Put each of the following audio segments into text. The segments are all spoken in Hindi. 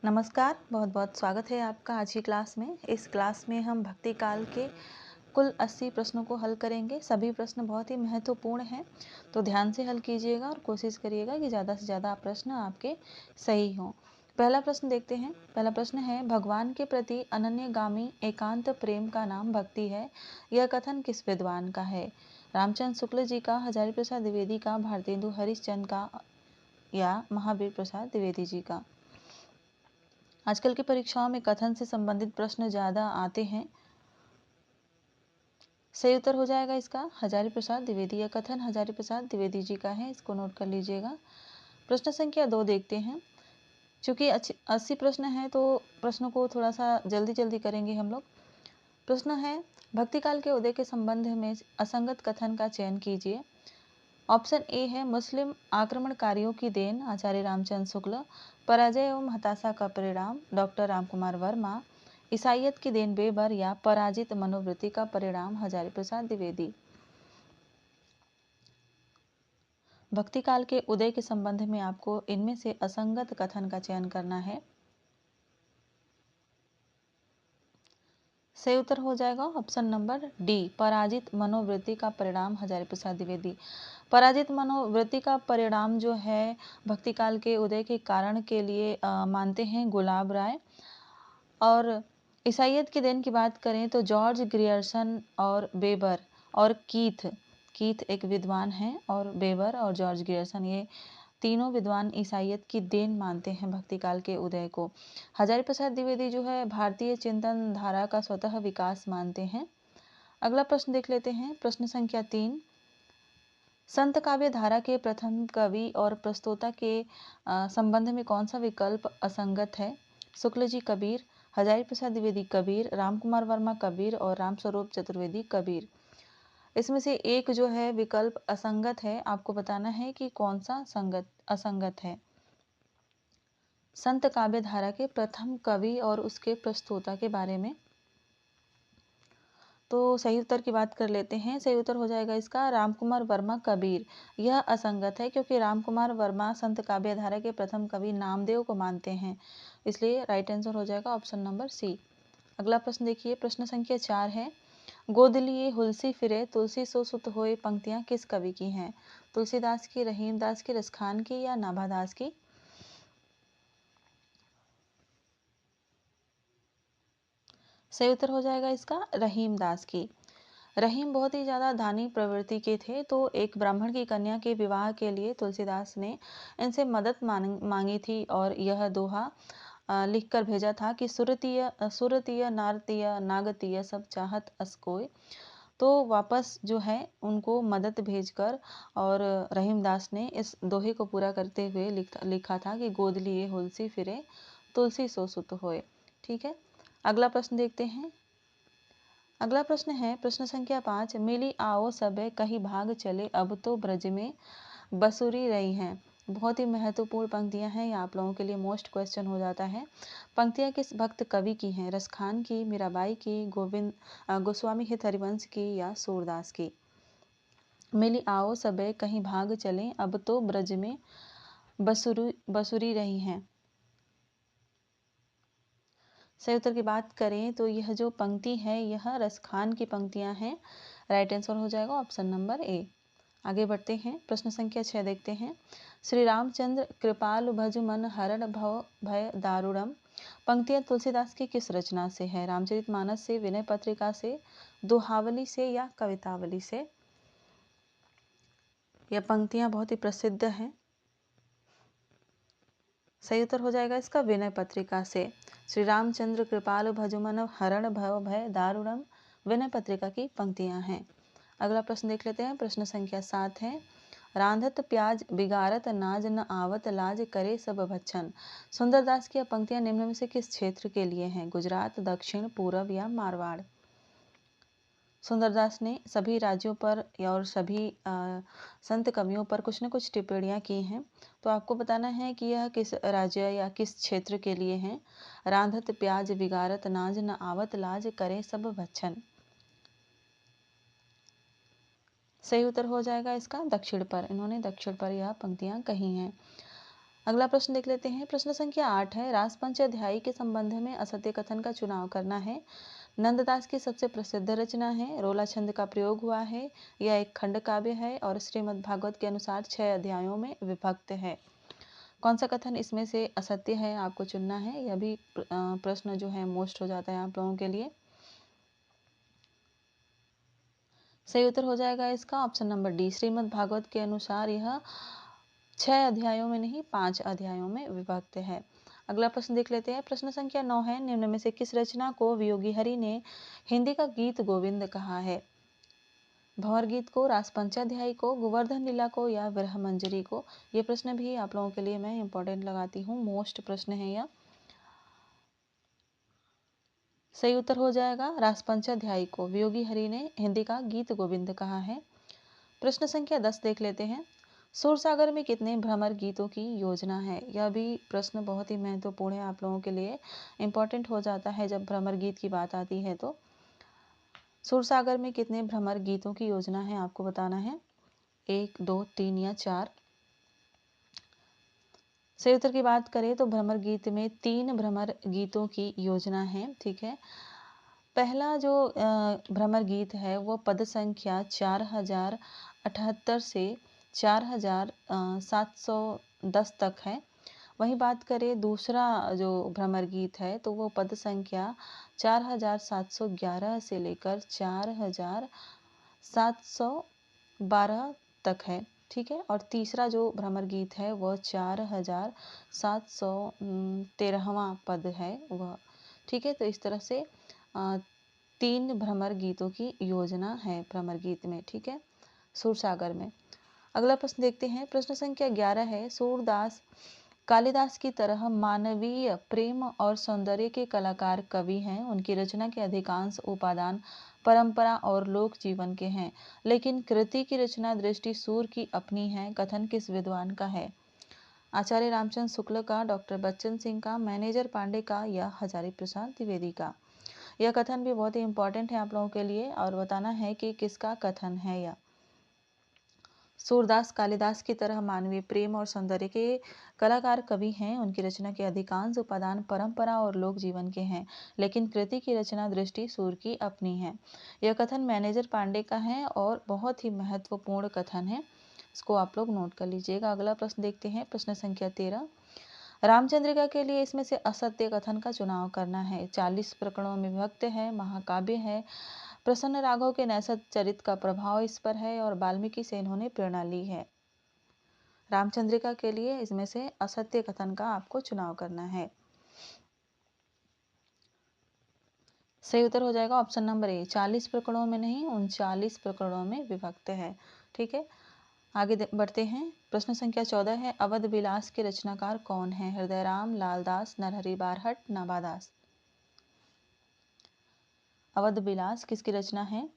नमस्कार, बहुत बहुत स्वागत है आपका आज की क्लास में। इस क्लास में हम भक्ति काल के कुल 80 प्रश्नों को हल करेंगे। सभी प्रश्न बहुत ही महत्वपूर्ण हैं, तो ध्यान से हल कीजिएगा और कोशिश करिएगा कि ज़्यादा से ज़्यादा प्रश्न आपके सही हों। पहला प्रश्न देखते हैं। पहला प्रश्न है, भगवान के प्रति अनन्यगामी एकांत प्रेम का नाम भक्ति है। यह कथन किस विद्वान का है? रामचंद्र शुक्ल जी का, हजारी प्रसाद द्विवेदी का, भारतेंदु हरिश्चंद्र का या महावीर प्रसाद द्विवेदी जी का? आजकल की परीक्षाओं में कथन से संबंधित प्रश्न ज़्यादा आते हैं। सही उत्तर हो जाएगा इसका हजारी प्रसाद द्विवेदी। यह कथन हजारी प्रसाद द्विवेदी जी का है, इसको नोट कर लीजिएगा। प्रश्न संख्या 2 देखते हैं। चूंकि 80 प्रश्न हैं तो प्रश्नों को थोड़ा सा जल्दी जल्दी करेंगे हम लोग। प्रश्न है, भक्ति काल के उदय के संबंध में असंगत कथन का चयन कीजिए। ऑप्शन ए है, मुस्लिम आक्रमणकारियों की देन आचार्य रामचंद्र शुक्ल, पराजय एवं हताशा का परिणाम डॉक्टर रामकुमार वर्मा, ईसाइयत की देन बेबर या पराजित मनोवृत्ति का परिणाम हजारी प्रसाद द्विवेदी। भक्ति काल के उदय के संबंध में आपको इनमें से असंगत कथन का चयन करना है। सही उत्तर हो जाएगा ऑप्शन नंबर डी, पराजित मनोवृत्ति का परिणाम हजारी प्रसाद द्विवेदी। पराजित मनोवृत्ति का परिणाम जो है भक्ति काल के उदय के कारण के लिए मानते हैं गुलाब राय। और ईसाइयत की देन की बात करें तो जॉर्ज ग्रियर्सन और बेबर और कीथ एक विद्वान हैं, और बेबर और जॉर्ज ग्रियर्सन ये तीनों विद्वान ईसाइयत की देन मानते हैं भक्ति काल के उदय को। हजारी प्रसाद द्विवेदी जो है भारतीय चिंतन धारा का स्वतः विकास मानते हैं। अगला प्रश्न देख लेते हैं। प्रश्न संख्या 3, संत काव्य धारा के प्रथम कवि और प्रस्तोता के संबंध में कौन सा विकल्प असंगत है? शुक्ल जी कबीर, हजारी प्रसाद द्विवेदी कबीर, रामकुमार वर्मा कबीर और रामस्वरूप चतुर्वेदी कबीर। इसमें से एक जो है विकल्प असंगत है, आपको बताना है कि कौन सा असंगत है। संत काव्य धारा के प्रथम कवि और उसके प्रस्तोता के बारे में। तो सही उत्तर की बात कर लेते हैं। सही उत्तर हो जाएगा इसका रामकुमार वर्मा कबीर। यह असंगत है क्योंकि रामकुमार वर्मा संत काव्य धारा के प्रथम कवि नामदेव को मानते हैं, इसलिए राइट आंसर हो जाएगा ऑप्शन नंबर सी। अगला प्रश्न देखिए। प्रश्न संख्या 4 है, गोद लिए हुलसी फिरे तुलसी सो सुत होए पंक्तियां किस कवि की हैं? तुलसीदास की, रहीमदास की, रसखान की या नाभादास की? सही उत्तर हो जाएगा इसका रहीमदास की। रहीम बहुत ही ज़्यादा दानी प्रवृत्ति के थे, तो एक ब्राह्मण की कन्या के विवाह के लिए तुलसीदास ने इनसे मदद मांगी थी और यह दोहा लिख कर भेजा था कि सुरतीय सुरतीय नारतीय नागतीय सब चाहत असकोय। तो वापस जो है उनको मदद भेजकर और रहीमदास ने इस दोहे को पूरा करते हुए लिखा था कि गोद लिए हुलसी फिरे तुलसी सो सुत होए। ठीक है, अगला प्रश्न देखते हैं। अगला प्रश्न है प्रश्न संख्या 5, मिली आओ सबे कहीं भाग चले अब तो ब्रज में बसुरी रही हैं। बहुत ही महत्वपूर्ण पंक्तियां हैं, ये आप लोगों के लिए मोस्ट क्वेश्चन हो जाता है। पंक्तियां किस भक्त कवि की हैं? रसखान की, मीराबाई की, गोस्वामी हित हरिवंश की या सूरदास की? मिली आओ सबे कहीं भाग चले अब तो ब्रज में बसुरी रही हैं। सही उत्तर की बात करें तो यह जो पंक्ति है यह रसखान की पंक्तियां हैं। राइट आंसर हो जाएगा ऑप्शन नंबर ए। आगे बढ़ते हैं। प्रश्न संख्या 6 देखते हैं। श्री रामचंद्र कृपालु भजु मन हरण भव भय दारुणम पंक्तियां तुलसीदास की किस रचना से है? रामचरितमानस से, विनय पत्रिका से, दोहावली से या कवितावली से? यह पंक्तियां बहुत ही प्रसिद्ध हैं। सही उत्तर हो जाएगा इसका विनय पत्रिका से। श्री रामचंद्र कृपालु भजुमन हरण भव भय दारुणम विनय पत्रिका की पंक्तियां हैं। अगला प्रश्न देख लेते हैं। प्रश्न संख्या 7 है, रांधत प्याज बिगारत नाज न आवत लाज करे सब भक्षण। सुंदरदास की पंक्तियां निम्न में से किस क्षेत्र के लिए हैं? गुजरात, दक्षिण, पूरब या मारवाड़? सुंदरदास ने सभी राज्यों पर और सभी संत कवियों पर कुछ न कुछ टिप्पणियां की हैं, तो आपको बताना है कि यह किस राज्य या किस क्षेत्र के लिए हैं। रांधत प्याज बिगारत नाज न आवत लाज करे सब भक्षण। सही उत्तर हो जाएगा इसका दक्षिण पर। इन्होंने दक्षिण पर यह पंक्तियां कही हैं। अगला प्रश्न देख लेते हैं। प्रश्न संख्या 8 है, रासपंच अध्यायी के संबंध में असत्य कथन का चुनाव करना है। नंददास की सबसे प्रसिद्ध रचना है, रोला छंद का प्रयोग हुआ है, यह एक खंड काव्य है और श्रीमद् भागवत के अनुसार 6 अध्यायों में विभक्त है। कौन सा कथन इसमें से असत्य है आपको चुनना है। यह भी प्रश्न जो है मोस्ट हो जाता है आप लोगों के लिए। सही उत्तर हो जाएगा इसका option number D, Shrimad Bhagwat के अनुसार यह 6 अध्यायों में नहीं 5 अध्यायों में विभक्त है। अगला प्रश्न देख लेते हैं। प्रश्न संख्या 9 है, निम्न में से किस रचना को वियोगी हरि ने हिंदी का गीत गोविंद कहा है। भंवर गीत को, रासपंचाध्यायी को, गोवर्धन लीला को या विरह मंजरी को। ये प्रश्न भी आप लोगों के लिए मैं इंपॉर्टेंट लगाती हूँ, मोस्ट प्रश्न है यह। सही उत्तर हो जाएगा रासपंचाध्यायी को वियोगी हरि ने हिंदी का गीत गोविंद कहा है। प्रश्न संख्या 10 देख लेते हैं। सूरसागर में कितने भ्रमर गीतों की योजना है। यह भी प्रश्न बहुत ही महत्वपूर्ण है आप लोगों के लिए, इंपॉर्टेंट हो जाता है जब भ्रमर गीत की बात आती है। तो सूरसागर में कितने भ्रमर गीतों की योजना है आपको बताना है, 1, 2, 3 या 4। सही उत्तर की बात करें तो भ्रमर गीत में 3 भ्रमर गीतों की योजना है। ठीक है, पहला जो भ्रमर गीत है वो पद संख्या 4078 से 4710 तक है। वहीं बात करें दूसरा जो भ्रमर गीत है तो वो पद संख्या 4711 से लेकर 4712 तक है। ठीक है, और तीसरा जो भ्रमर गीत है वह 4713वां पद है वह। ठीक है, तो इस तरह से 3 भ्रमर गीतों की योजना है भ्रमर गीत में। ठीक है, सूरसागर में। अगला प्रश्न देखते हैं। प्रश्न संख्या 11 है, सूरदास कालिदास की तरह मानवीय प्रेम और सौंदर्य के कलाकार कवि हैं। उनकी रचना के अधिकांश उपादान परंपरा और लोक जीवन के हैं, लेकिन कृति की रचना दृष्टि सूर की अपनी है। कथन किस विद्वान का है। आचार्य रामचंद्र शुक्ल का, डॉक्टर बच्चन सिंह का, मैनेजर पांडे का या हजारी प्रसाद द्विवेदी का। यह कथन भी बहुत ही इंपॉर्टेंट है आप लोगों के लिए और बताना है कि किसका कथन है यह। सूरदास कालिदास की तरह मानवीय प्रेम और सौंदर्य के कलाकार कवि हैं। उनकी रचना के अधिकांश उपादान परंपरा और लोक जीवन के हैं, लेकिन कृति की रचना दृष्टि सूर की अपनी है। यह कथन मैनेजर पांडे का है और बहुत ही महत्वपूर्ण कथन है, इसको आप लोग नोट कर लीजिएगा। अगला प्रश्न देखते हैं। प्रश्न संख्या 13, रामचंद्रिका के लिए इसमें से असत्य कथन का चुनाव करना है। 40 प्रकरणों में विभक्त है, महाकाव्य है, प्रसन्न राघव के नैसत चरित का प्रभाव इस पर है और वाल्मीकि से इन्होंने प्रेरणा ली है। रामचंद्रिका के लिए इसमें से असत्य कथन का आपको चुनाव करना है। सही उत्तर हो जाएगा ऑप्शन नंबर ए, 40 प्रकरणों में नहीं 39 प्रकरणों में विभक्त है। ठीक है, आगे बढ़ते हैं। प्रश्न संख्या 14 है, अवध विलास के रचनाकार कौन है। हृदयराम, लालदास, नरहरि बारहट, नाभादास। अवध विलास किसकी रचना है।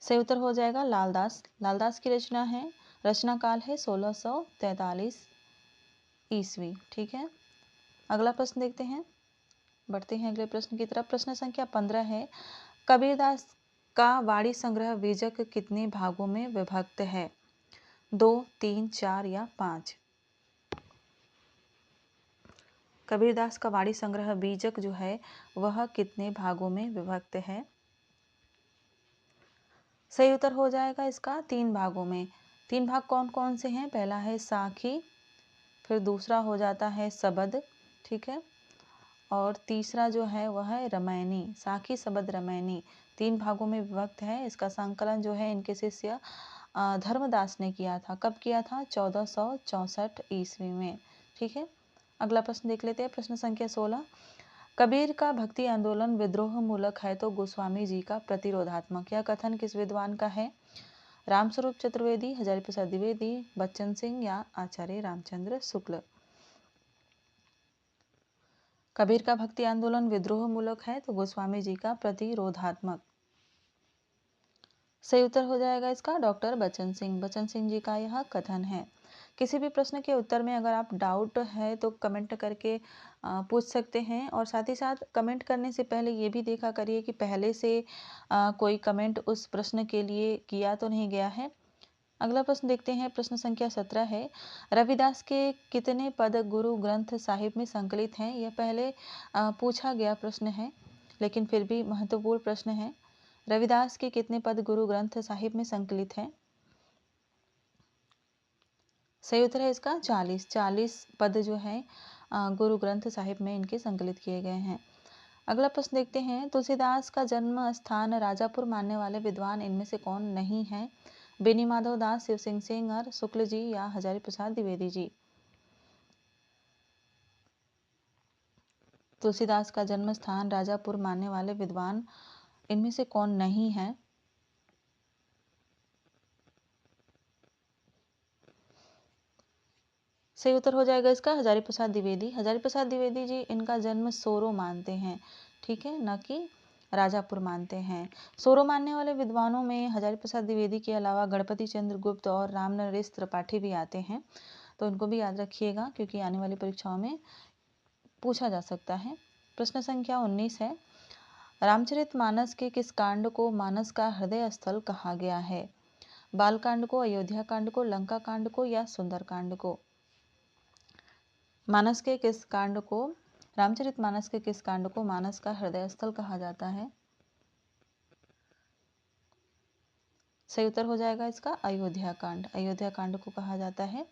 सही उत्तर हो जाएगा लालदास, लालदास की रचना है। रचना काल है 1643 ईस्वी। ठीक है, अगला प्रश्न देखते हैं, बढ़ते हैं अगले प्रश्न की तरफ। प्रश्न संख्या 15 है, कबीरदास का वाणी संग्रह बीजक कितने भागों में विभक्त है। 2, 3, 4 या 5। कबीरदास का वाणी संग्रह बीजक जो है वह कितने भागों में विभक्त है। सही उत्तर हो जाएगा इसका 3 भागों में। 3 भाग कौन कौन से हैं, पहला है साखी, फिर दूसरा हो जाता है सबद। ठीक है, और तीसरा जो है वह है रामायणी। साखी, सबद, रामायणी 3 भागों में विभक्त है। इसका संकलन जो है इनके शिष्य धर्मदास ने किया था। कब किया था, 1464 ईस्वी में। ठीक है, अगला प्रश्न देख लेते हैं। प्रश्न संख्या 16, कबीर का भक्ति आंदोलन विद्रोह मूलक है तो गोस्वामी जी का प्रतिरोधात्मक। यह कथन किस विद्वान का है। रामस्वरूप चतुर्वेदी, हजारी प्रसाद द्विवेदी, बच्चन सिंह या आचार्य रामचंद्र शुक्ल। कबीर का भक्ति आंदोलन विद्रोह मूलक है तो गोस्वामी जी का प्रतिरोधात्मक। सही उत्तर हो जाएगा इसका डॉक्टर बच्चन सिंह, बच्चन सिंह जी का यह कथन है। किसी भी प्रश्न के उत्तर में अगर आप डाउट है तो कमेंट करके पूछ सकते हैं, और साथ ही साथ कमेंट करने से पहले ये भी देखा करिए कि पहले से कोई कमेंट उस प्रश्न के लिए किया तो नहीं गया है। अगला प्रश्न देखते हैं, प्रश्न संख्या 17 है, रविदास के कितने पद गुरु ग्रंथ साहिब में संकलित हैं? यह पहले पूछा गया प्रश्न है, लेकिन फिर भी महत्वपूर्ण प्रश्न है। रविदास के कितने पद गुरु ग्रंथ साहिब में संकलित हैं? सही उत्तर है इसका 40। 40 पद जो है गुरु ग्रंथ साहिब में इनके संकलित किए गए हैं। अगला प्रश्न देखते हैं, तुलसीदास का जन्म स्थान राजापुर मानने वाले विद्वान इनमें से कौन नहीं है? बेनी माधव दास, शिव सिंह सेंगर, शुक्ल जी या हजारी प्रसाद द्विवेदी जी? तुलसीदास का जन्म स्थान राजापुर मानने वाले विद्वान इनमें से कौन नहीं है? सही उत्तर हो जाएगा इसका हजारी प्रसाद द्विवेदी। हजारी प्रसाद द्विवेदी जी इनका जन्म सोरो मानते हैं, ठीक है, न कि राजापुर मानते हैं। सोरो मानने वाले विद्वानों में हजारी प्रसाद द्विवेदी के अलावा गणपति चंद्र गुप्त और रामनरेश त्रिपाठी भी आते हैं, तो इनको भी याद रखिएगा क्योंकि आने वाली परीक्षाओं में पूछा जा सकता है। प्रश्न संख्या 19 है, रामचरितमानस के किस कांड को मानस का हृदय स्थल कहा गया है? बाल कांड को, अयोध्या कांड को, लंका कांड को या सुंदर कांड को? मानस के किस कांड को, रामचरितमानस के किस कांड को मानस का हृदय स्थल कहा जाता है? सही उत्तर हो जाएगा इसका अयोध्या कांड। अयोध्या कांड को कहा जाता है।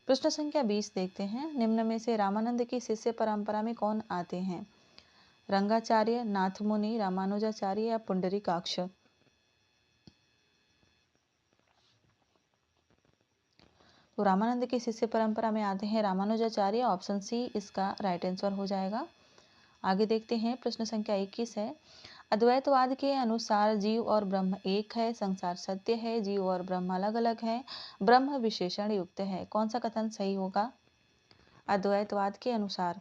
प्रश्न संख्या 20 देखते हैं, निम्न में से रामानंद की शिष्य परंपरा में कौन आते हैं? रंगाचार्य, नाथमुनि, रामानुजाचार्य या पुंडरीकाक्ष? तो रामानंद की शिष्य परंपरा में आते हैं रामानुजाचार्य। ऑप्शन सी इसका राइट आंसर हो जाएगा। आगे देखते हैं, प्रश्न संख्या 21 है, अद्वैतवाद के अनुसार जीव और ब्रह्म एक है, संसार सत्य है, जीव और ब्रह्म अलग अलग है, ब्रह्म विशेषण युक्त है। कौन सा कथन सही होगा अद्वैतवाद के अनुसार?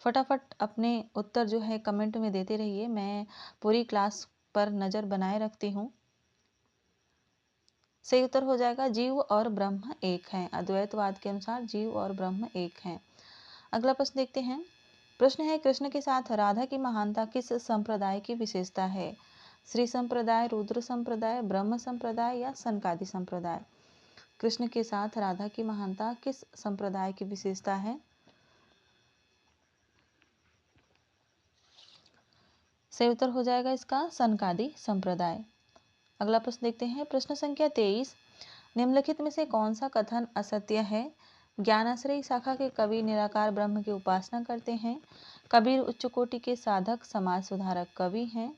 फटाफट अपने उत्तर जो है कमेंट में देते रहिए, मैं पूरी क्लास पर नज़र बनाए रखती हूँ। सही उत्तर हो जाएगा जीव और ब्रह्म एक हैं। अद्वैतवाद के अनुसार जीव और ब्रह्म एक हैं। अगला प्रश्न देखते हैं, प्रश्न है, कृष्ण के साथ राधा की महानता किस संप्रदाय की विशेषता है? श्री संप्रदाय, रुद्र संप्रदाय, ब्रह्म संप्रदाय या सनकादि संप्रदाय? कृष्ण के साथ राधा की महानता किस संप्रदाय की विशेषता है? सही उत्तर हो जाएगा इसका सनकादि संप्रदाय। अगला प्रश्न देखते हैं, प्रश्न संख्या 23, निम्नलिखित में से कौन सा कथन असत्य है? ज्ञानाश्रयी शाखा के कवि निराकार ब्रह्म की उपासना करते हैं, कबीर उच्च कोटि के साधक समाज सुधारक कवि हैं,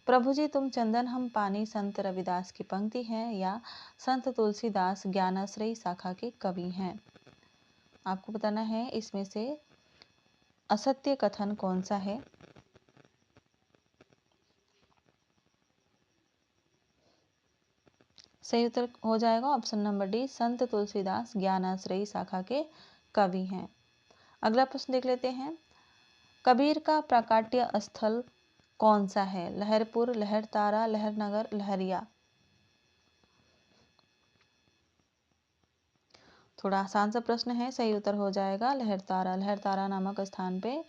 प्रभु जी तुम चंदन हम पानी संत रविदास की पंक्ति है, या संत तुलसीदास ज्ञानाश्रयी शाखा के कवि हैं? आपको बताना है इसमें से असत्य कथन कौन सा है। सही उत्तर हो जाएगा ऑप्शन नंबर डी, संत तुलसीदास ज्ञानाश्रयी शाखा के कवि हैं। अगला प्रश्न देख लेते हैं, कबीर का प्राकट्य स्थल कौन सा है? लहरपुर, लहरतारा, लहरनगर, लहरिया? थोड़ा आसान सा प्रश्न है, सही उत्तर हो जाएगा लहरतारा। लहरतारा नामक स्थान पे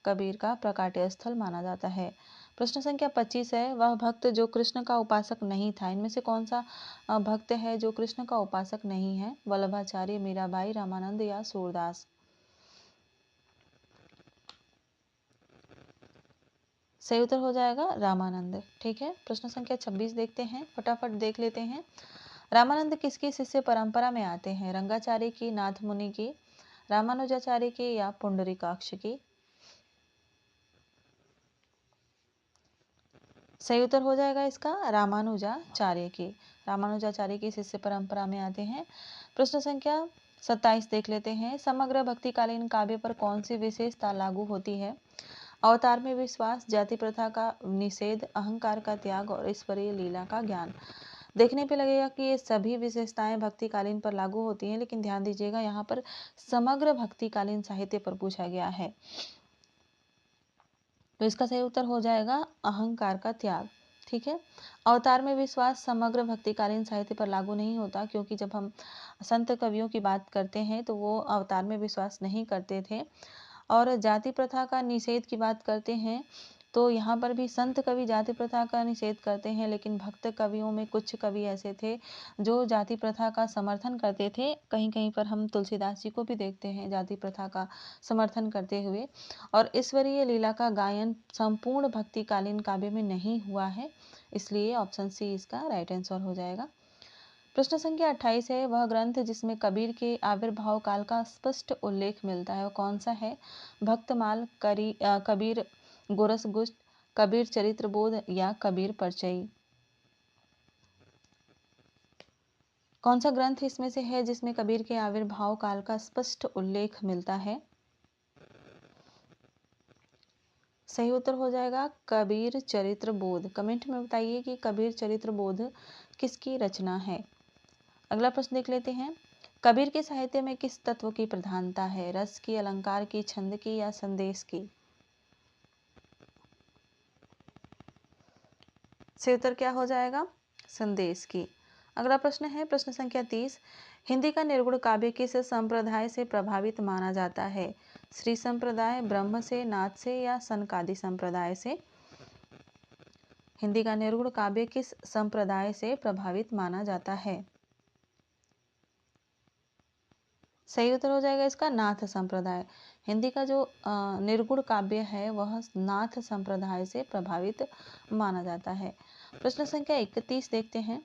कबीर का प्राकट्य स्थल माना जाता है। प्रश्न संख्या 25 है, वह भक्त जो कृष्ण का उपासक नहीं था, इनमें से कौन सा भक्त है जो कृष्ण का उपासक नहीं है? वल्लभाचार्य, मीराबाई, रामानंद या सूरदास? सही उत्तर हो जाएगा रामानंद। ठीक है, प्रश्न संख्या 26 देखते हैं, फटाफट देख लेते हैं। रामानंद किसकी शिष्य परंपरा में आते हैं? रंगाचार्य की, नाथ मुनि की, रामानुजाचार्य की या पुंडरीकाक्ष की? सही उत्तर हो जाएगा इसका रामानुजाचार्य की। रामानुजाचार्य की शिष्य परंपरा में आते हैं। प्रश्न संख्या 27 देख लेते हैं, समग्र भक्तिकालीन काव्य पर कौन सी विशेषता लागू होती है? अवतार में विश्वास, जाति प्रथा का निषेध, अहंकार का त्याग और ईश्वरीय लीला का ज्ञान। देखने पे लगेगा कि ये सभी विशेषताएं भक्तिकालीन पर लागू होती हैं, लेकिन ध्यान दीजिएगा यहाँ पर समग्र भक्तिकालीन साहित्य पर पूछा गया है, तो इसका सही उत्तर हो जाएगा अहंकार का त्याग। ठीक है, अवतार में विश्वास समग्र भक्तिकालीन साहित्य पर लागू नहीं होता, क्योंकि जब हम संत कवियों की बात करते हैं तो वो अवतार में विश्वास नहीं करते थे। और जाति प्रथा का निषेध की बात करते हैं तो यहाँ पर भी संत कवि जाति प्रथा का निषेध करते हैं, लेकिन भक्त कवियों में कुछ कवि ऐसे थे जो जाति प्रथा का समर्थन करते थे। कहीं कहीं पर हम तुलसीदास जी को भी देखते हैं जाति प्रथा का समर्थन करते हुए। और ईश्वरीय लीला का गायन संपूर्ण भक्तिकालीन काव्य में नहीं हुआ है, इसलिए ऑप्शन सी इसका राइट आंसर हो जाएगा। प्रश्न संख्या 28 है, वह ग्रंथ जिसमें कबीर के आविर्भाव काल का स्पष्ट उल्लेख मिलता है वो कौन सा है? भक्तमाल, कबीर गोरस गुष्ट, कबीर चरित्र बोध या कबीर परचई। कौन सा ग्रंथ इसमें से है जिसमें कबीर के आविर्भाव काल का स्पष्ट उल्लेख मिलता है? सही उत्तर हो जाएगा कबीर चरित्र बोध। कमेंट में बताइए कि कबीर चरित्र बोध किसकी रचना है। अगला प्रश्न देख लेते हैं, कबीर के साहित्य में किस तत्व की प्रधानता है? रस की, अलंकार की, छंद की या संदेश की? से उत्तर क्या हो जाएगा? संदेश की। अगला प्रश्न है प्रश्न संख्या 30, हिंदी का निर्गुण काव्य किस संप्रदाय से प्रभावित माना जाता है? श्री संप्रदाय, ब्रह्म से, नाथ से या सनकादि संप्रदाय से? हिंदी का निर्गुण काव्य किस संप्रदाय से प्रभावित माना जाता है? सही उत्तर हो जाएगा इसका नाथ संप्रदाय। हिंदी का जो निर्गुण काव्य है वह नाथ संप्रदाय से प्रभावित माना जाता है। प्रश्न संख्या 31 देखते हैं,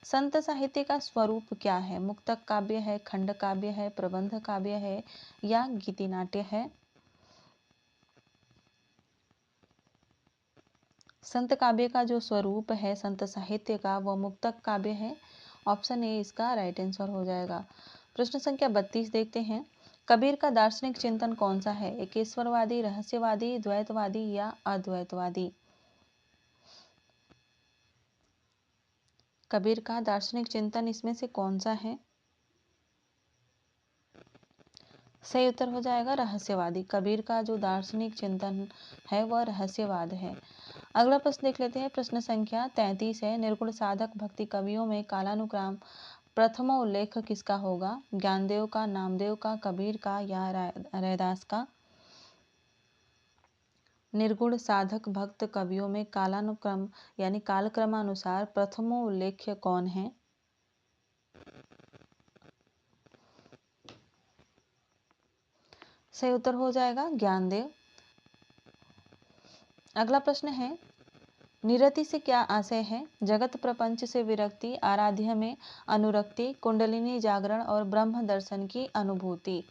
संत साहित्य का स्वरूप क्या है? मुक्तक काव्य है, खंड काव्य है, प्रबंध काव्य है या गीति नाट्य है? संत काव्य का जो स्वरूप है संत साहित्य का वह मुक्तक काव्य है। ऑप्शन ए इसका राइट आंसर हो जाएगा। प्रश्न संख्या 32 देखते हैं, कबीर का दार्शनिक चिंतन कौन सा है? एकेश्वरवादी, रहस्यवादी, द्वैतवादी या अद्वैतवादी? कबीर का दार्शनिक चिंतन इसमें से कौन सा है? सही उत्तर हो जाएगा रहस्यवादी। कबीर का जो दार्शनिक चिंतन है वह रहस्यवाद है। अगला प्रश्न देख लेते हैं, प्रश्न संख्या 33 है, निर्गुण साधक भक्ति कवियों में कालानुक्रम प्रथम उल्लेख किसका होगा? ज्ञानदेव का, नामदेव का, कबीर का या रैदास का? निर्गुण साधक भक्त कवियों में कालानुक्रम यानी कालक्रमानुसार प्रथमो उल्लेख्य कौन है? सही उत्तर हो जाएगा ज्ञानदेव। अगला प्रश्न है, निरति से क्या आशय है? जगत प्रपंच से विरक्ति, आराध्य में अनुरक्ति, कुंडलिनी जागरण और ब्रह्म दर्शन की अनुभूति।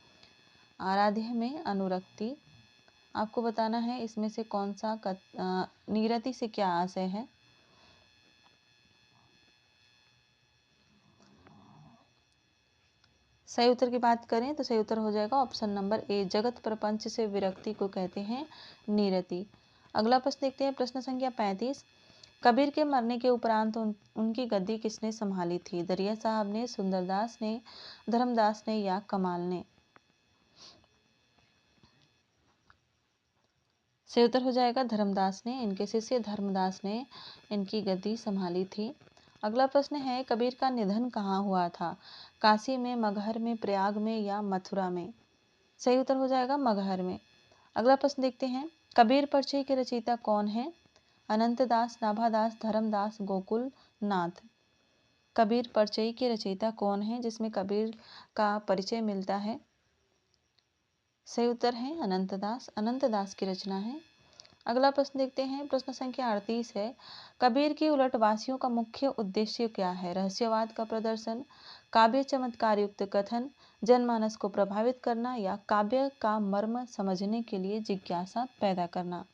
आराध्य में अनुरक्ति, आपको बताना है इसमें से कौन सा निरति से क्या आशय है। सही उत्तर की बात करें तो सही उत्तर हो जाएगा ऑप्शन नंबर ए, जगत प्रपंच से विरक्ति को कहते हैं निरति। अगला प्रश्न देखते हैं, प्रश्न संख्या 35, कबीर के मरने के उपरांत उनकी गद्दी किसने संभाली थी? दरिया साहब ने, सुंदरदास ने, धर्मदास ने या कमाल ने? सही उत्तर हो जाएगा धर्मदास ने। इनके शिष्य धर्मदास ने इनकी गद्दी संभाली थी। अगला प्रश्न है, कबीर का निधन कहाँ हुआ था? काशी में, मगहर में, प्रयाग में या मथुरा में? सही उत्तर हो जाएगा मगहर में। अगला प्रश्न देखते हैं, कबीर परिचय के रचयिता कौन है? अनंतदास, नाभादास, धर्मदास, गोकुल नाथ। कबीर परिचय के रचयिता कौन है जिसमें कबीर का परिचय मिलता है? सही उत्तर है अनंतदास। अनंतदास की रचना है। अगला प्रश्न देखते हैं, प्रश्न संख्या 38 है, कबीर की उलटवासियों का मुख्य उद्देश्य क्या है? रहस्यवाद का प्रदर्शन, काव्य चमत्कार युक्त कथन, जनमानस को प्रभावित करना या काव्य का मर्म समझने के लिए जिज्ञासा पैदा करना।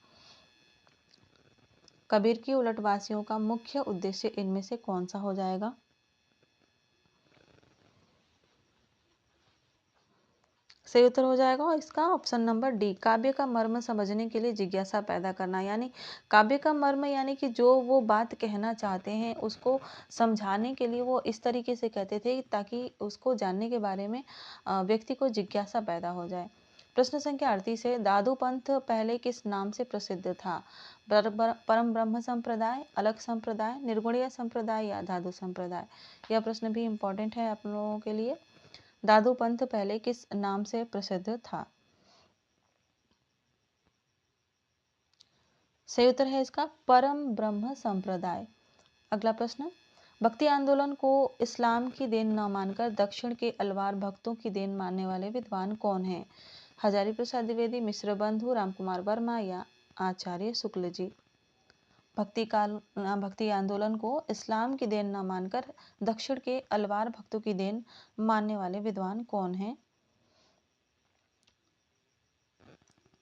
कबीर की उलटवासियों का मुख्य उद्देश्य इनमें से कौन सा हो जाएगा? सही उत्तर हो जाएगा इसका ऑप्शन नंबर डी, काव्य का मर्म समझने के लिए जिज्ञासा पैदा करना। यानी काव्य का मर्म यानी कि जो वो बात कहना चाहते हैं उसको समझाने के लिए वो इस तरीके से कहते थे ताकि उसको जानने के बारे में व्यक्ति को जिज्ञासा पैदा हो जाए। प्रश्न संख्या 38 है, दादू पंथ पहले किस नाम से प्रसिद्ध था? परम ब्रह्म संप्रदाय, अलग संप्रदाय, निर्गुणीय संप्रदाय या दादू संप्रदाय? यह प्रश्न भी इम्पोर्टेंट है आप लोगों के लिए। दादू पंथ पहले किस नाम से प्रसिद्ध था? सही उत्तर है इसका परम ब्रह्म संप्रदाय। अगला प्रश्न, भक्ति आंदोलन को इस्लाम की देन न मानकर दक्षिण के अलवार भक्तों की देन मानने वाले विद्वान कौन हैं? हजारी प्रसाद द्विवेदी, मिश्र बंधु, रामकुमार वर्मा या आचार्य शुक्ल जी। भक्ति आंदोलन को इस्लाम की देन न मानकर दक्षिण के अलवार भक्तों की देन मानने वाले विद्वान कौन हैं?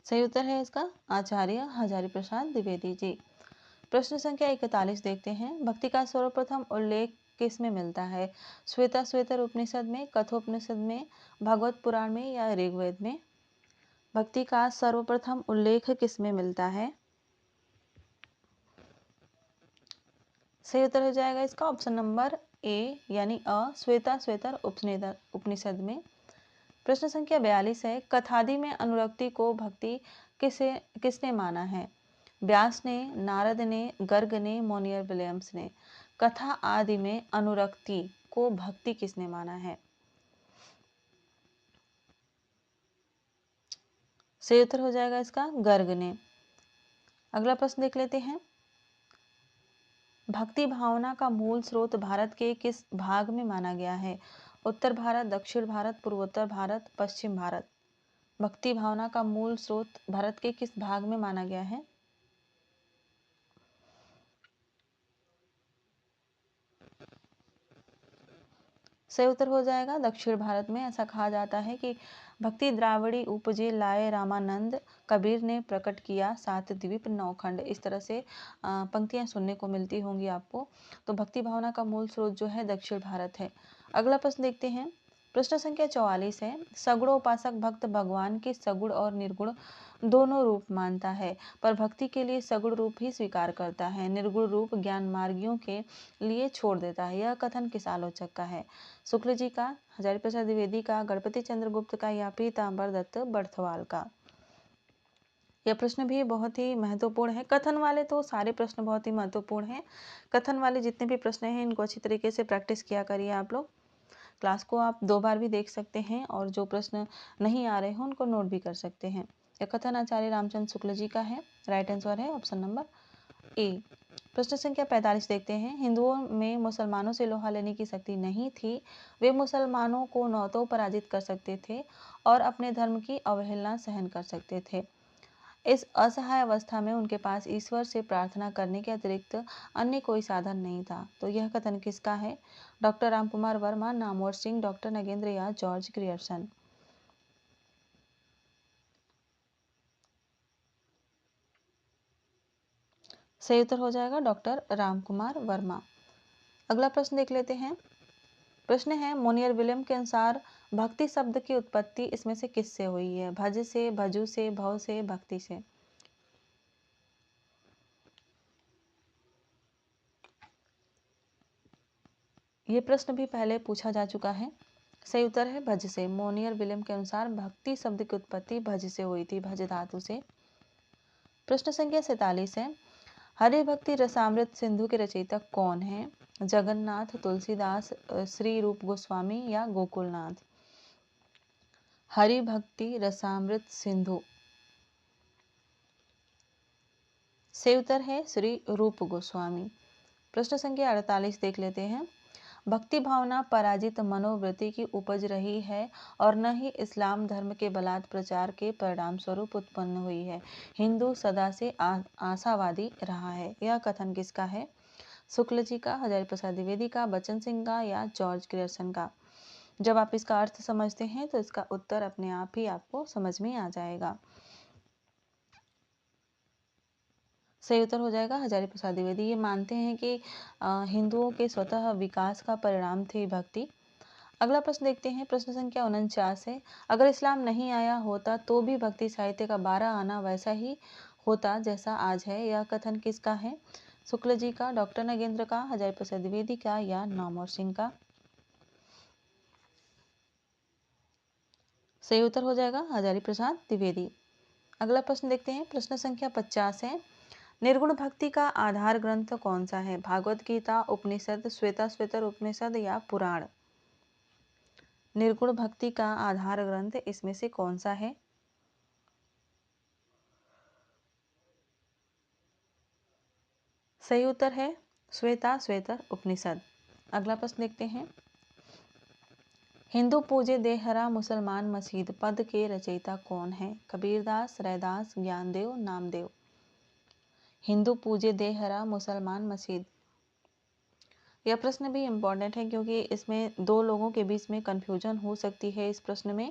सही उत्तर है इसका आचार्य हजारी प्रसाद द्विवेदी जी। प्रश्न संख्या 41 देखते हैं। भक्ति का सर्वप्रथम उल्लेख किस में मिलता है? श्वेता उपनिषद में, कठोपनिषद में, भागवत पुराण में या ऋग्वेद में? भक्ति का सर्वप्रथम उल्लेख किस में मिलता है? सही उत्तर हो जाएगा इसका ऑप्शन नंबर ए यानी श्वेता उपनिषद में। प्रश्न संख्या 42 है। कथादि में अनुरक्ति को भक्ति किसने माना है? व्यास ने, नारद ने, गर्ग ने, मोनियर विलियम्स ने। कथा आदि में अनुरक्ति को भक्ति किसने माना है? सही उत्तर हो जाएगा इसका गर्ग ने। अगला प्रश्न देख लेते हैं। भक्ति भावना का मूल स्रोत भारत के किस भाग में माना गया है? उत्तर भारत, दक्षिण भारत, पूर्वोत्तर भारत, पश्चिम भारत। भक्ति भावना का मूल स्रोत भारत के किस भाग में माना गया है? सही उत्तर हो जाएगा दक्षिण भारत में। ऐसा कहा जाता है कि भक्ति द्राविड़ी उपजे लाए रामानंद, कबीर ने प्रकट किया सात द्वीप नौ खंड। इस तरह से पंक्तियां सुनने को मिलती होंगी आपको। तो भक्ति भावना का मूल स्रोत जो है दक्षिण भारत है। अगला प्रश्न देखते हैं। प्रश्न संख्या 44 है। सगुणोपासक भक्त भगवान के सगुण और निर्गुण दोनों रूप मानता है, पर भक्ति के लिए सगुण रूप ही स्वीकार करता है, निर्गुण रूप ज्ञान मार्गियों के लिए छोड़ देता है। यह कथन किस आलोचक का है? शुक्ल जी का, हजारी प्रसाद द्विवेदी का, गणपति चंद्र गुप्त का या पीताम्बर दत्त बर्थवाल का? यह प्रश्न भी बहुत ही महत्वपूर्ण है। कथन वाले तो सारे प्रश्न बहुत ही महत्वपूर्ण हैं। कथन वाले जितने भी प्रश्न हैं इनको अच्छी तरीके से प्रैक्टिस किया करिए आप लोग। क्लास को आप 2 बार भी देख सकते हैं और जो प्रश्न नहीं आ रहे हैं उनको नोट भी कर सकते हैं। यह कथन आचार्य रामचंद्र शुक्ल जी का है। राइट आंसर है ऑप्शन नंबर ए। प्रश्न संख्या 45 देखते हैं। हिंदुओं में मुसलमानों से लोहा लेने की शक्ति नहीं थी। वे मुसलमानों को न तो पराजित कर सकते थे और अपने धर्म की अवहेलना सहन कर सकते थे। इस असहाय अवस्था में उनके पास ईश्वर से प्रार्थना करने के अतिरिक्त अन्य कोई साधन नहीं था। तो यह कथन किसका है? डॉक्टर रामकुमार वर्मा, नामवर सिंह, डॉक्टर नगेंद्र या जॉर्ज ग्रियर्सन? सही उत्तर हो जाएगा डॉक्टर रामकुमार वर्मा। अगला प्रश्न देख लेते हैं। प्रश्न है, मोनियर विलियम के अनुसार भक्ति शब्द की उत्पत्ति इसमें से किससे हुई है? भज से, भजू से, भव से, भक्ति से? ये प्रश्न भी पहले पूछा जा चुका है। सही उत्तर है भज से। मोनियर विलियम के अनुसार भक्ति शब्द की उत्पत्ति भज से हुई थी, भज धातु से। प्रश्न संख्या 47 है। हरि भक्ति रसामृत सिंधु के रचयिता कौन है? जगन्नाथ, तुलसीदास, श्री रूप गोस्वामी या गोकुलनाथ? हरि भक्ति रसामृत सिंधु। सही उत्तर है श्री रूप गोस्वामी। प्रश्न संख्या 48 देख लेते हैं। भक्ति भावना पराजित मनोवृत्ति की उपज रही है और न ही इस्लाम धर्म के बलात् प्रचार के परिणाम स्वरूप उत्पन्न हुई है। हिंदू सदा से आशावादी रहा है। यह कथन किसका है? शुक्ल जी का, हजारी प्रसाद द्विवेदी का, बच्चन सिंह का या जॉर्ज ग्रियर्सन का? जब आप इसका अर्थ समझते हैं तो इसका उत्तर अपने आप ही आपको समझ में आ जाएगा। सही उत्तर हो जाएगा हजारी प्रसाद द्विवेदी। ये मानते हैं कि हिंदुओं के स्वतः विकास का परिणाम थी भक्ति। अगला प्रश्न देखते हैं। प्रश्न संख्या 49 है। अगर इस्लाम नहीं आया होता तो भी भक्ति साहित्य का 12 आना वैसा ही होता जैसा आज है। यह कथन किसका है? शुक्ल जी का, डॉक्टर नगेंद्र का, हजारी प्रसाद द्विवेदी का या नामवर सिंह का? सही उत्तर हो जाएगा हजारी प्रसाद द्विवेदी। अगला प्रश्न देखते हैं। प्रश्न संख्या 50 है। निर्गुण भक्ति का आधार ग्रंथ कौन सा है? भागवत गीता, उपनिषद, श्वेता उपनिषद या पुराण? निर्गुण भक्ति का आधार ग्रंथ इसमें से कौन सा है? सही उत्तर है श्वेता श्वेतर उपनिषद। अगला प्रश्न देखते हैं। हिंदू पूजे देहरा मुसलमान मसीद पद के रचयिता कौन है? कबीरदास, रैदास, ज्ञानदेव, नामदेव। हिंदू पूजे देहरा मुसलमान मसीद। यह प्रश्न भी इम्पोर्टेंट है क्योंकि इसमें दो लोगों के बीच में कंफ्यूजन हो सकती है इस प्रश्न में।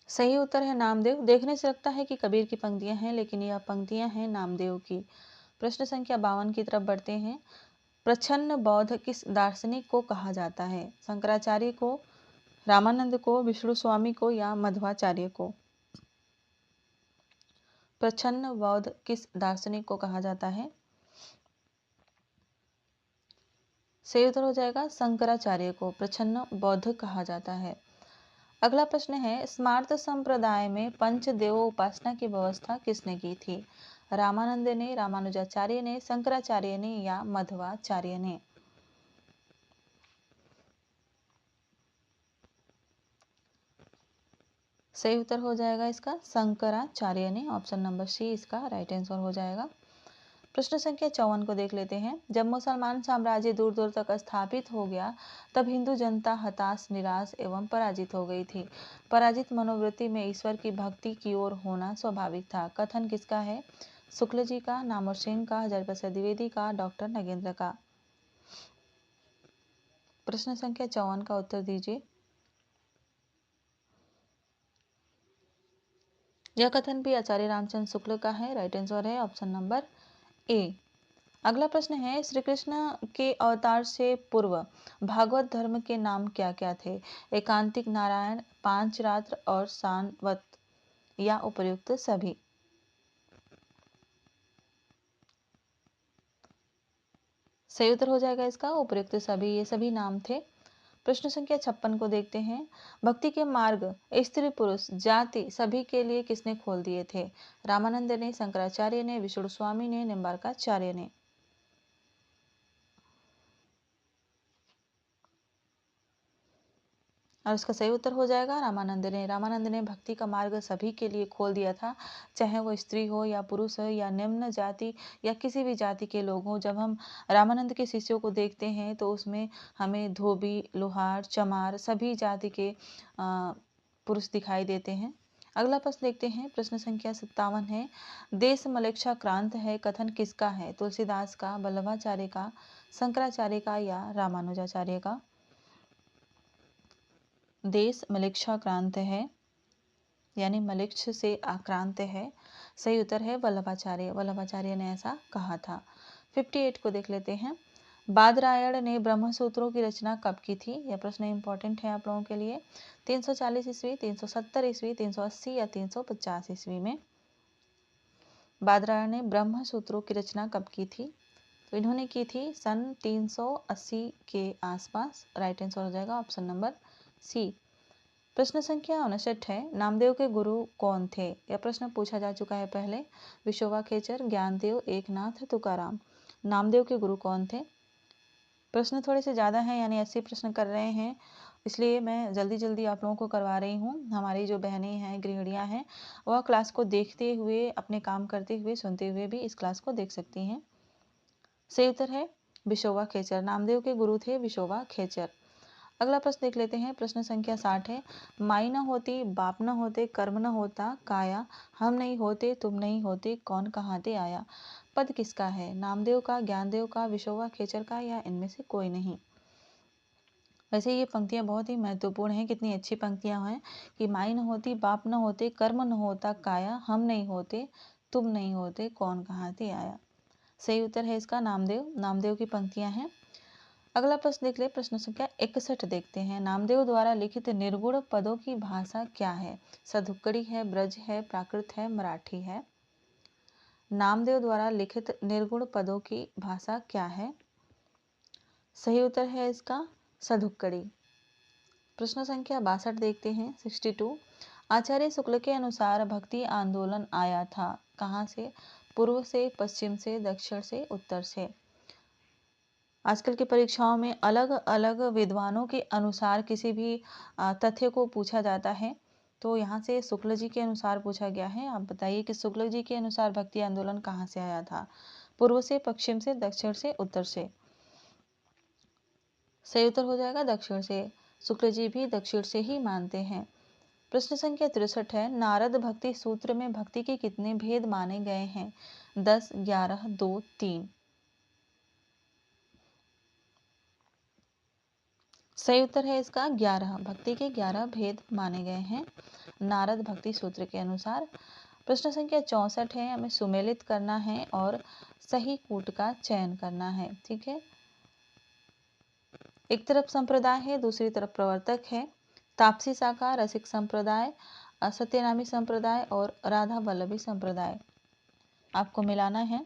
सही उत्तर है नामदेव। देखने से लगता है कि कबीर की पंक्तियां हैं, लेकिन यह पंक्तियां हैं नामदेव की। प्रश्न संख्या 52 की तरफ बढ़ते हैं। प्रच्छन्न बौद्ध किस दार्शनिक को कहा जाता है? शंकराचार्य को, रामानंद को, विष्णु स्वामी को या मध्वाचार्य को? प्रच्छन्न बौद्ध किस दार्शनिक को कहा जाता है? सही उत्तर हो जाएगा शंकराचार्य को प्रच्छन्न बौद्ध कहा जाता है। अगला प्रश्न है, स्मार्त संप्रदाय में पंचदेव उपासना की व्यवस्था किसने की थी? रामानंद ने, रामानुजाचार्य ने, शंकराचार्य ने या मध्वाचार्य ने? सही उत्तर हो जाएगा इसका शंकराचार्य ने। ऑप्शन नंबर सी इसका राइट आंसर हो जाएगा। प्रश्न संख्या 54 को देख लेते हैं। जब मुसलमान साम्राज्य दूर दूर तक स्थापित हो गया तब हिंदू जनता हताश, निराश एवं पराजित हो गई थी। पराजित मनोवृत्ति में ईश्वर की भक्ति की ओर होना स्वाभाविक था। कथन किसका है? शुक्ल जी का, नामवर सिंह का, हजारी प्रसाद द्विवेदी का, डॉक्टर नगेंद्र का? प्रश्न संख्या 54 का उत्तर दीजिए। यह कथन भी आचार्य रामचंद्र शुक्ल का है। राइट आंसर है ऑप्शन नंबर ए। अगला प्रश्न है, श्री कृष्ण के अवतार से पूर्व भागवत धर्म के नाम क्या क्या थे? एकांतिक नारायण, पांच रात्र और सानवत या उपर्युक्त सभी? सही उत्तर हो जाएगा इसका उपर्युक्त सभी। ये सभी नाम थे। प्रश्न संख्या 56 को देखते हैं। भक्ति के मार्ग स्त्री पुरुष जाति सभी के लिए किसने खोल दिए थे? रामानंद ने, शंकराचार्य ने, विष्णु स्वामी ने, निम्बार्काचार्य ने? और इसका सही उत्तर हो जाएगा रामानंद ने। रामानंद ने भक्ति का मार्ग सभी के लिए खोल दिया था, चाहे वो स्त्री हो या पुरुष हो या निम्न जाति या किसी भी जाति के लोग हों। जब हम रामानंद के शिष्यों को देखते हैं तो उसमें हमें धोबी, लोहार, चमार सभी जाति के पुरुष दिखाई देते हैं। अगला प्रश्न देखते हैं। प्रश्न संख्या 57 है। देश मलेच्छाक्रांत है कथन किसका है? तुलसीदास का, वल्लभाचार्य का, शंकराचार्य का या रामानुजाचार्य का? देश मलेच्छाक्रांत है यानी मलेच्छ से आक्रांत है। सही उत्तर है वल्लभाचार्य। वल्लभाचार्य ने ऐसा कहा था। 58 को देख लेते हैं। बादरायण ने ब्रह्मसूत्रों की रचना कब की थी? यह प्रश्न इंपॉर्टेंट है आप लोगों के लिए। 340 ईस्वी, 370 ईस्वी, 380 या 350 ईस्वी में? बादरायण ने ब्रह्मसूत्रों की रचना कब की थी? तो इन्होंने की थी सन 380 के आसपास। राइट आंसर हो जाएगा ऑप्शन नंबर सी। प्रश्न संख्या 59 है। नामदेव के गुरु कौन थे? यह प्रश्न पूछा जा चुका है पहले। विशोबा खेचर, ज्ञानदेव, एकनाथ, तुकाराम। नामदेव के गुरु कौन थे? प्रश्न थोड़े से ज़्यादा हैं यानी 80 प्रश्न कर रहे हैं, इसलिए मैं जल्दी जल्दी आप लोगों को करवा रही हूँ। हमारी जो बहनें हैं, गृहिणियाँ हैं, वह क्लास को देखते हुए, अपने काम करते हुए, सुनते हुए भी इस क्लास को देख सकती हैं। सही उत्तर है विशोबा खेचर। नामदेव के गुरु थे विशोबा खेचर। अगला प्रश्न देख लेते हैं। प्रश्न संख्या 60 है। माई न होती, बाप न होते, कर्म न होता काया, हम नहीं होते, तुम नहीं होते, कौन कहाँ ते आया? पद किसका है? नामदेव का, ज्ञानदेव का, विशोबा खेचर का या इनमें से कोई नहीं? वैसे ये पंक्तियां बहुत ही महत्वपूर्ण हैं। कितनी अच्छी पंक्तियां हैं कि माई न होती, बाप न होते, कर्म न होता काया, हम नहीं होते, तुम नहीं होते, कौन कहाँ ते आया? सही उत्तर है इसका नामदेव। नामदेव की पंक्तियां हैं। अगला प्रश्न देख ले। प्रश्न संख्या 61 देखते हैं। नामदेव द्वारा लिखित निर्गुण पदों की भाषा क्या है? सधुक्कड़ी है, ब्रज है, प्राकृत है, मराठी है? नामदेव द्वारा लिखित निर्गुण पदों की भाषा क्या है? सही उत्तर है इसका सधुक्कड़ी। प्रश्न संख्या 62 देखते हैं। 62। आचार्य शुक्ल के अनुसार भक्ति आंदोलन आया था कहाँ से? पूर्व से, पश्चिम से, दक्षिण से, उत्तर से? आजकल की परीक्षाओं में अलग अलग विद्वानों के अनुसार किसी भी तथ्य को पूछा जाता है। तो यहाँ से शुक्ल जी के अनुसार पूछा गया है। आप बताइए कि शुक्ल जी के अनुसार भक्ति आंदोलन कहाँ से आया था? पूर्व से, पश्चिम से, दक्षिण से, उत्तर से। सही उत्तर हो जाएगा दक्षिण से। शुक्ल जी भी दक्षिण से ही मानते हैं। प्रश्न संख्या 63 है, नारद भक्ति सूत्र में भक्ति के कितने भेद माने गए हैं? 10, 11, 2, 3। सही उत्तर है इसका 11। भक्ति के 11 भेद माने गए हैं नारद भक्ति सूत्र के अनुसार। प्रश्न संख्या 64 है, हमें सुमेलित करना है और सही कूट का चयन करना है। ठीक है, एक तरफ संप्रदाय है, दूसरी तरफ प्रवर्तक है। तापसी शाखा, रसिक संप्रदाय, सत्यनामी संप्रदाय और राधा वल्लभी संप्रदाय आपको मिलाना है।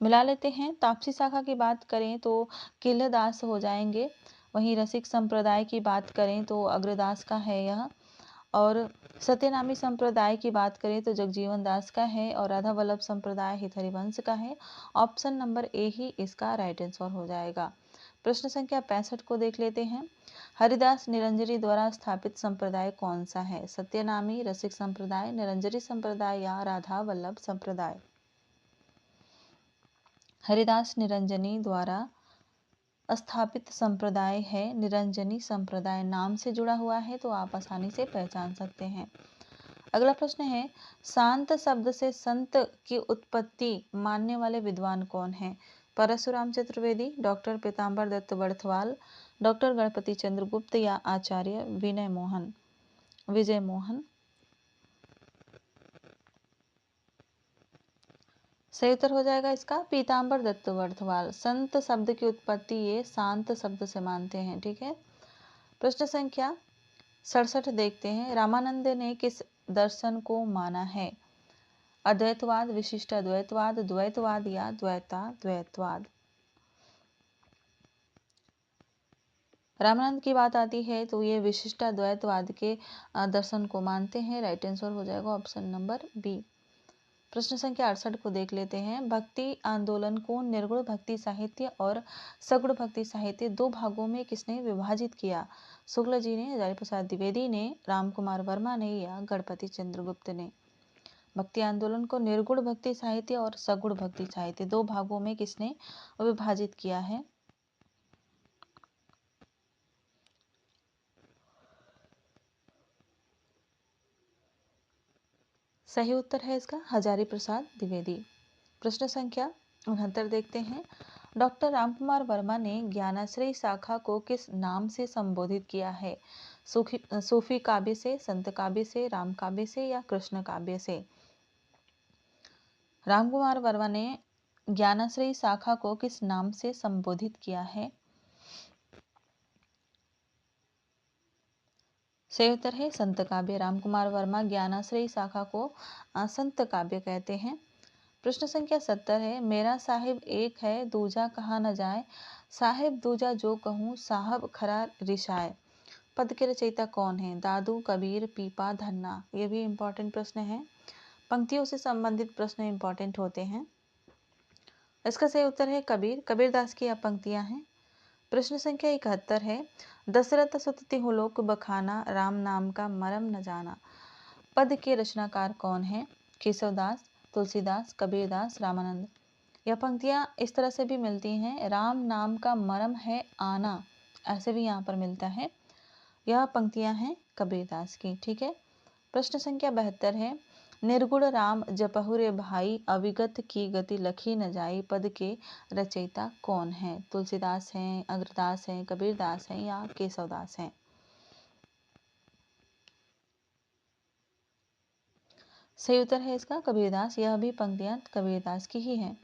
मिला लेते हैं। तापसी शाखा की बात करें तो किलदास हो जाएंगे, वहीं रसिक संप्रदाय की बात करें तो अग्रदास का है यह, और सत्यनामी संप्रदाय की बात करें तो जगजीवन दास का है, और राधा वल्लभ संप्रदाय हित हरिवंश का है। ऑप्शन नंबर ए ही इसका राइट आंसर हो जाएगा। प्रश्न संख्या 65 को देख लेते हैं। हरिदास निरंजनी द्वारा स्थापित संप्रदाय कौन सा है? सत्यनामी, रसिक संप्रदाय, निरंजनी संप्रदाय या राधा वल्लभ संप्रदाय? हरिदास निरंजनी द्वारा स्थापित संप्रदाय है निरंजनी संप्रदाय। नाम से जुड़ा हुआ है तो आप आसानी से पहचान सकते हैं। अगला प्रश्न है, शांत शब्द से संत की उत्पत्ति मानने वाले विद्वान कौन हैं? परशुराम चतुर्वेदी, डॉक्टर पीताम्बर दत्त बड़थवाल, डॉक्टर गणपति चंद्रगुप्त या आचार्य विजय मोहन? सही उत्तर हो जाएगा इसका पीताम्बर दत्त बड़थवाल। संत शब्द की उत्पत्ति ये शांत शब्द से मानते हैं। ठीक है, प्रश्न संख्या 67 देखते हैं। रामानंद ने किस दर्शन को माना है? अद्वैतवाद, विशिष्ट अद्वैतवाद, द्वैतवाद या द्वैताद्वैतवाद? रामानंद की बात आती है तो ये विशिष्ट अद्वैतवाद के दर्शन को मानते हैं। राइट आंसर हो जाएगा ऑप्शन नंबर बी। प्रश्न संख्या 68 को देख लेते हैं। भक्ति आंदोलन को निर्गुण भक्ति साहित्य और सगुण भक्ति साहित्य दो भागों में किसने विभाजित किया? शुक्ल जी ने, हजारी प्रसाद द्विवेदी ने, राम कुमार वर्मा ने या गणपति चंद्रगुप्त ने? भक्ति आंदोलन को निर्गुण भक्ति साहित्य और सगुण भक्ति साहित्य दो भागों में किसने विभाजित किया है? सही उत्तर है इसका हजारी प्रसाद द्विवेदी। प्रश्न संख्या 69 देखते हैं। डॉक्टर रामकुमार वर्मा ने ज्ञानाश्रय शाखा को किस नाम से संबोधित किया है? सूफी काव्य से, संत काव्य से, राम काव्य से या कृष्ण काव्य से? रामकुमार वर्मा ने ज्ञानाश्रय शाखा को किस नाम से संबोधित किया है? सही उत्तर है संत काव्य। रामकुमार वर्मा ज्ञानाश्रय शाखा को संत काव्य कहते हैं। प्रश्न संख्या 70 है। मेरा साहिब एक है दूजा कहा न जाए, साहिब दूजा जो कहूँ साहब खरा रिशाए। पद के रचयिता कौन है? दादू, कबीर, पीपा, धन्ना? ये भी इम्पोर्टेंट प्रश्न है। पंक्तियों से संबंधित प्रश्न इम्पोर्टेंट होते हैं। इसका सही उत्तर है कबीर। कबीरदास की यह पंक्तियां हैं। प्रश्न संख्या 71 है। दशरथ सुत तिहु लोक बखाना, राम नाम का मरम न जाना। पद के रचनाकार कौन है? केशवदास, तुलसीदास, कबीरदास, रामानंद? यह पंक्तियां इस तरह से भी मिलती हैं। राम नाम का मरम है आना, ऐसे भी यहाँ पर मिलता है। यह पंक्तियां हैं कबीरदास की। ठीक है, प्रश्न संख्या 72 है। निर्गुण राम जपहु रे भाई, अविगत की गति लखी न जाई। पद के रचयिता कौन है? तुलसीदास हैं, अग्रदास हैं, कबीरदास हैं या केशवदास हैं? सही उत्तर है इसका कबीरदास। यह भी पंक्तियां कबीरदास की ही हैं।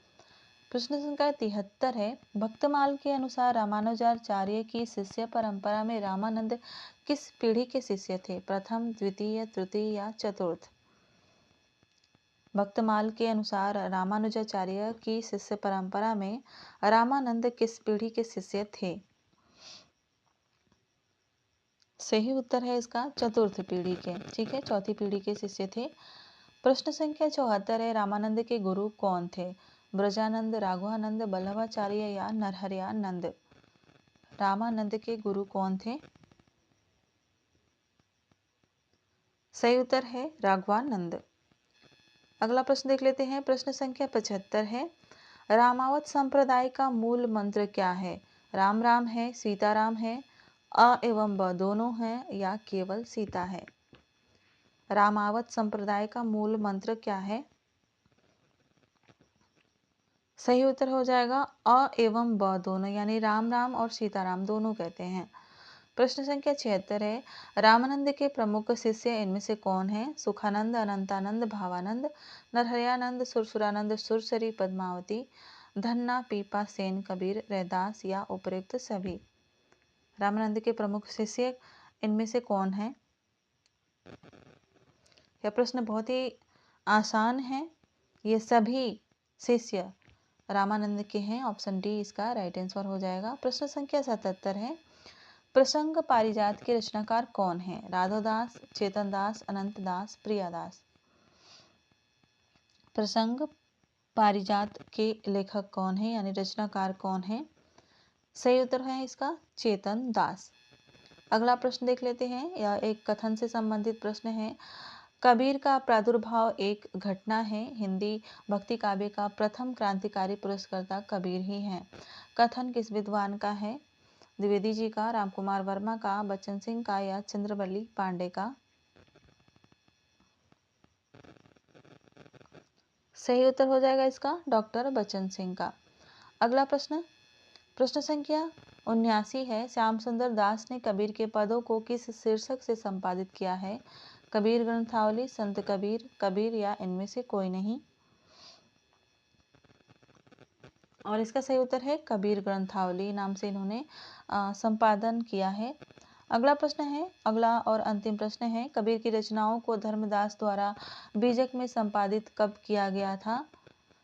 प्रश्न संख्या 73 है। भक्तमाल के अनुसार रामानुजाचार्य की शिष्य परंपरा में रामानंद किस पीढ़ी के शिष्य थे? प्रथम, द्वितीय, तृतीय या चतुर्थ? भक्तमाल के अनुसार रामानुजाचार्य की शिष्य परंपरा में रामानंद किस पीढ़ी के शिष्य थे? सही उत्तर है इसका चतुर्थ पीढ़ी के। ठीक है, चौथी पीढ़ी के शिष्य थे। प्रश्न संख्या 74 है। रामानंद के गुरु कौन थे? ब्रजानंद, राघवानंद, बल्लभाचार्य या नरहरियानंद? रामानंद के गुरु कौन थे? सही उत्तर है राघवानंद। अगला प्रश्न देख लेते हैं। प्रश्न संख्या 75 है, रामावत संप्रदाय का मूल मंत्र क्या है? राम राम है, सीताराम है, अ एवं ब दोनों हैं या केवल सीता है? रामावत संप्रदाय का मूल मंत्र क्या है? सही उत्तर हो जाएगा अ एवं ब दोनों, यानी राम राम और सीताराम दोनों कहते हैं। प्रश्न संख्या 76 है, रामानंद के प्रमुख शिष्य इनमें से कौन है? सुखानंद, अनंतानंद, भावानंद, नरहरियानंद, सुरसुरानंद, सुरसरी, पद्मावती, धन्ना, पीपा, सेन, कबीर, रैदास या उपयुक्त सभी? रामानंद के प्रमुख शिष्य इनमें से कौन है? यह प्रश्न बहुत ही आसान है। ये सभी शिष्य रामानंद के हैं। ऑप्शन डी इसका राइट आंसर हो जाएगा। प्रश्न संख्या 77 है, प्रसंग पारिजात के रचनाकार कौन है? राधोदास, चेतन दास, अनंत दास, प्रियादास? प्रसंग पारिजात के लेखक कौन है, यानी रचनाकार कौन है? सही उत्तर है इसका चेतन दास। अगला प्रश्न देख लेते हैं। यह एक कथन से संबंधित प्रश्न है। कबीर का प्रादुर्भाव एक घटना है। हिंदी भक्ति काव्य का प्रथम क्रांतिकारी पुरस्कर्ता कबीर ही है। कथन किस विद्वान का है? द्विवेदी जी का, रामकुमार वर्मा का, बच्चन सिंह का या चंद्रवल्ली पांडे का? सही उत्तर हो जाएगा इसका डॉक्टर बच्चन सिंह का। अगला प्रश्न, प्रश्न संख्या 79 है, श्याम सुंदर दास ने कबीर के पदों को किस शीर्षक से संपादित किया है? कबीर ग्रंथावली, संत कबीर, कबीर या इनमें से कोई नहीं? और इसका सही उत्तर है कबीर ग्रंथावली नाम से इन्होंने संपादन किया है। अगला प्रश्न है, अगला और अंतिम प्रश्न है, कबीर की रचनाओं को धर्मदास द्वारा बीजक में संपादित कब किया गया था?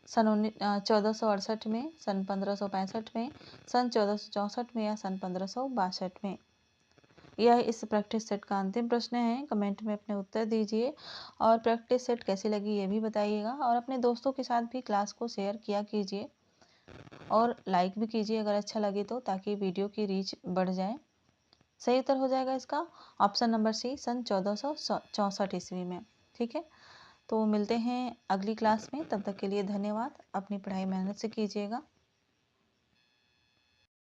सन 1468 में, सन 1565 में, सन 1464 में या सन 1562 में? यह इस प्रैक्टिस सेट का अंतिम प्रश्न है। कमेंट में अपने उत्तर दीजिए और प्रैक्टिस सेट कैसी लगी ये भी बताइएगा, और अपने दोस्तों के साथ भी क्लास को शेयर किया कीजिए और लाइक भी कीजिए अगर अच्छा लगे तो, ताकि वीडियो की रीच बढ़ जाए। सही उत्तर हो जाएगा इसका ऑप्शन नंबर सी, सन 1464 ईस्वी में। ठीक है, तो मिलते हैं अगली क्लास में। तब तक के लिए धन्यवाद। अपनी पढ़ाई मेहनत से कीजिएगा।